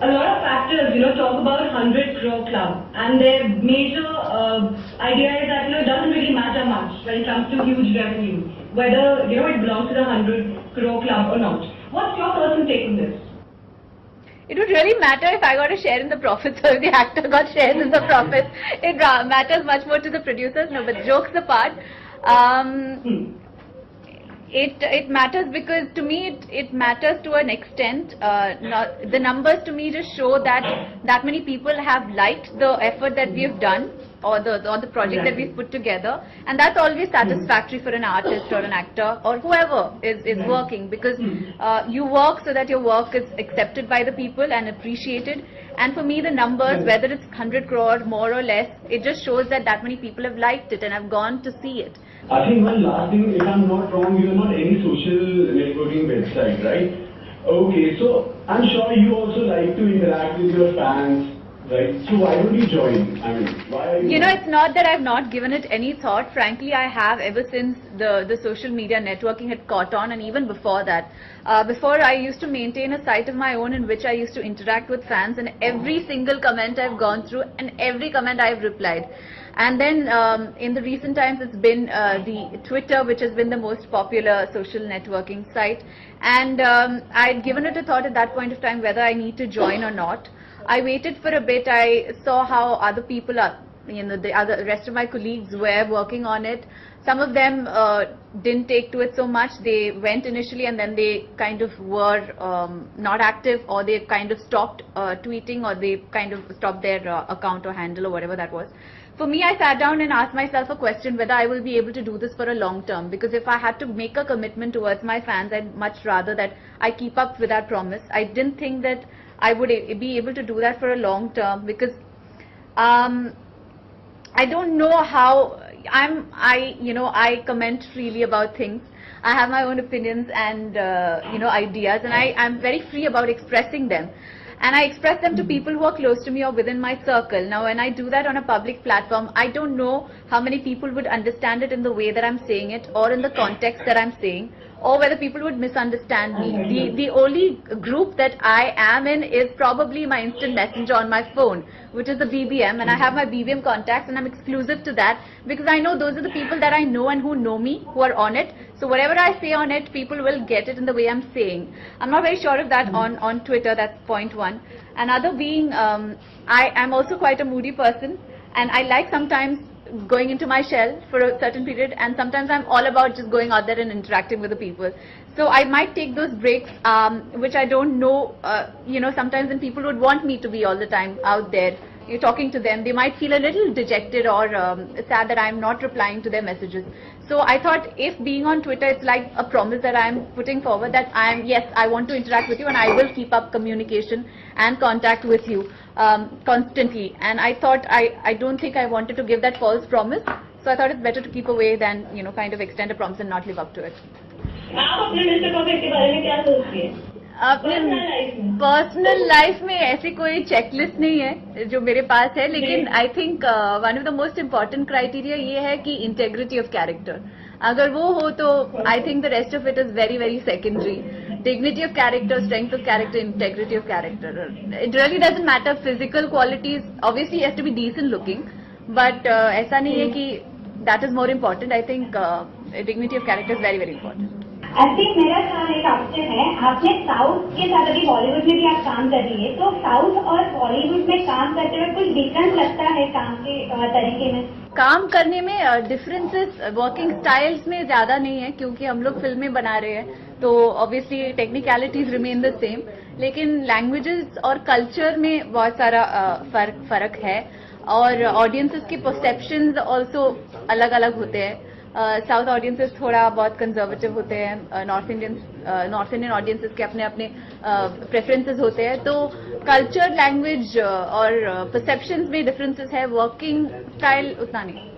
a lot of actors, talk about 100 crore club, and their major idea is that, it doesn't really matter much when it comes to huge revenue, whether, it belongs to the 100 crore club or not. What's your personal take on this? It would really matter if I got a share in the profits or if the actor got shares in the profits. It matters much more to the producers. No, but jokes apart, it matters because to me it matters to an extent. The numbers to me just show that many people have liked the effort that we have done, or the project that we've put together, and that's always satisfactory for an artist or an actor or whoever is working, because you work so that your work is accepted by the people and appreciated. And for me, the numbers, whether it's 100 crore more or less, it just shows that many people have liked it and have gone to see it. I think one last thing, if I'm not wrong, you're not any social networking website, right? Okay, so I'm sure you also like to interact with your fans, right? So why don't you join? I mean, why are you... It's not that I've not given it any thought. Frankly, I have, ever since the social media networking had caught on, and even before that. Before, I used to maintain a site of my own in which I used to interact with fans, and every single comment I've gone through and every comment I've replied. And then in the recent times, it's been the Twitter, which has been the most popular social networking site. And I'd given it a thought at that point of time whether I need to join or not. I waited for a bit. I saw how other people are, the rest of my colleagues were working on it. Some of them didn't take to it so much. They went initially and then they kind of were not active, or they kind of stopped tweeting, or they kind of stopped their account or handle or whatever that was. For me, I sat down and asked myself a question whether I will be able to do this for a long term, because if I had to make a commitment towards my fans, I'd much rather that I keep up with that promise. I didn't think that I would be able to do that for a long term, because I don't know how I comment freely about things. I have my own opinions and ideas, and I'm very free about expressing them. And I express them to people who are close to me or within my circle. Now, when I do that on a public platform, I don't know how many people would understand it in the way that I'm saying it, or in the context that I'm saying, or whether people would misunderstand me. The only group that I am in is probably my instant messenger on my phone, which is the BBM, and I have my BBM contacts, and I'm exclusive to that because I know those are the people that I know and who know me, who are on it. So whatever I say on it, people will get it in the way I'm saying. I'm not very sure of that on Twitter. That's point one. Another being, I am also quite a moody person, and I like sometimes going into my shell for a certain period, and sometimes I'm all about just going out there and interacting with the people. So I might take those breaks, which I don't know, sometimes when people would want me to be all the time out there, you're talking to them, they might feel a little dejected or sad that I'm not replying to their messages. So I thought, if being on Twitter, it's like a promise that I'm putting forward, that yes, I want to interact with you and I will keep up communication and contact with you constantly. And I thought, I don't think I wanted to give that false promise. So I thought it's better to keep away than, kind of extend a promise and not live up to it. अपने personal life में ऐसी कोई checklist नहीं है जो मेरे पास है, लेकिन I think one of the most important criteria ये है कि इंटेग्रिटी ऑफ कैरेक्टर. अगर वो हो तो I think the rest of it is very very secondary. Dignity of character, strength of character, integrity of character. It really doesn't matter physical qualities. Obviously has to be decent looking, but ऐसा नहीं है कि that is more important. I think dignity of character is very very important. Asin, मेरा सवाल एक आपसे है. आपने साउथ के साथ अभी बॉलीवुड में भी आप काम कर रही है, तो साउथ और बॉलीवुड में काम करते हुए कुछ डिफरेंस लगता है काम के तरीके में? काम करने में डिफरेंसेस वर्किंग स्टाइल्स में ज्यादा नहीं है, क्योंकि हम लोग फिल्में बना रहे हैं, तो obviously technicalities remain the same. लेकिन लैंग्वेजेस और कल्चर में बहुत सारा फर्क है, और ऑडियंसेस के परसेप्शंस ऑल्सो अलग अलग होते हैं. साउथ ऑडियंसेस थोड़ा बहुत कंजर्वेटिव होते हैं, नॉर्थ इंडियन ऑडियंसेस के अपने अपने प्रेफरेंसेस होते हैं. तो कल्चर, लैंग्वेज और परसेप्शंस में डिफरेंसेस है. वर्किंग स्टाइल उतना नहीं.